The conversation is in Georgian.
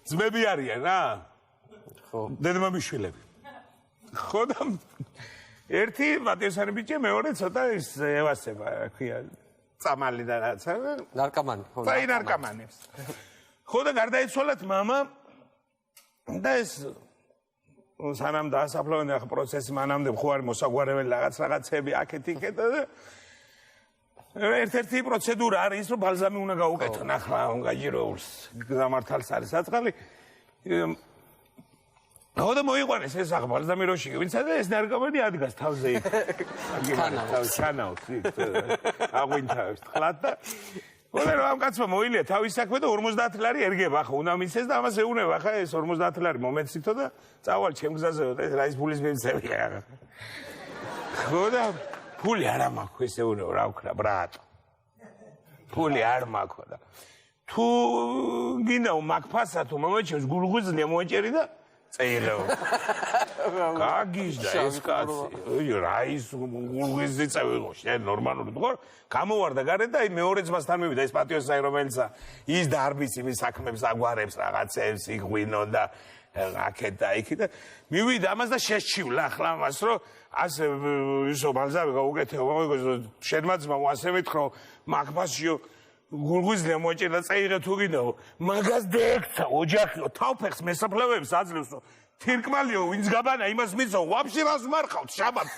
ძმები არიან რა? ხო. დედმამიშვილები. ხო და ერთი პატიოსანი ბიჭი, მეორე ცოტა ის ევასება, ქვია, წამალი და რაცა. ნარკომანი. აი ნარკომანებს. ხო და გარდაიცვალათ მამა და ეს სანამ დაასაფლავენ ახლა პროცესი მანამდე ხო არის მოსაგვარებელი რაღაცები აქეთ-იქეთ და ერთ-ერთი პროცედურა არის რომ ბალზამი უნდა გაუკეთონ ახლა უნგაჯიროულს გამართალს არის საწყალი ხო და მოიყვანეს ეს ახლა ბალზამი როში ვინცა და ეს ნარკომანი ადგას თავზე იქ ჩანავს აღვინთავებს ხლად და ხოლმე რომ ამ კაცმა მოილია თავის საქმე და 50 ლარი ერგება ახლა უნდა მისცეს და ამას ეუნება ახლა ეს 50 ლარი მომეცითო და წავალ ჩემ გზაზე და რა ის ფულის მემცევია ხო და ფული არ მაქვს ეს ეუნება რა ვქნა ბრატო ფული არ მაქვს და თუ გინდა მაგფასა თუ მომეჩევს გულღვიძლია მოეჭერი და წეიღეო გაგიჟდა ეს კაცი რა ის გულღვიძლი წავიღო შენ ნორმალური თქო გამოვარდა გარეთ და აი მეორე ძმასთან მივიდა ეს პატიოსანი რომელიც ის დარბის იმის საქმებს აგვარებს რაღაცებს იღვინო და აქეთ და იქ და მივიდა ამას და შეშჩივლა ახლა ამას რომ ასე ისო ბალზამი გაუკეთე შენმა ძმამ ასე მითხრა მაგფასიო გულღვიძლია მოეჭერდა წაიღე თუ გინდა მაგას დაექცა ოჯახიო თავფეხს მესაფლავებს აძლევს თირკმალიო ვინც გაბანა იმას მიცო ვაფშე რას მარხავთ შაბათ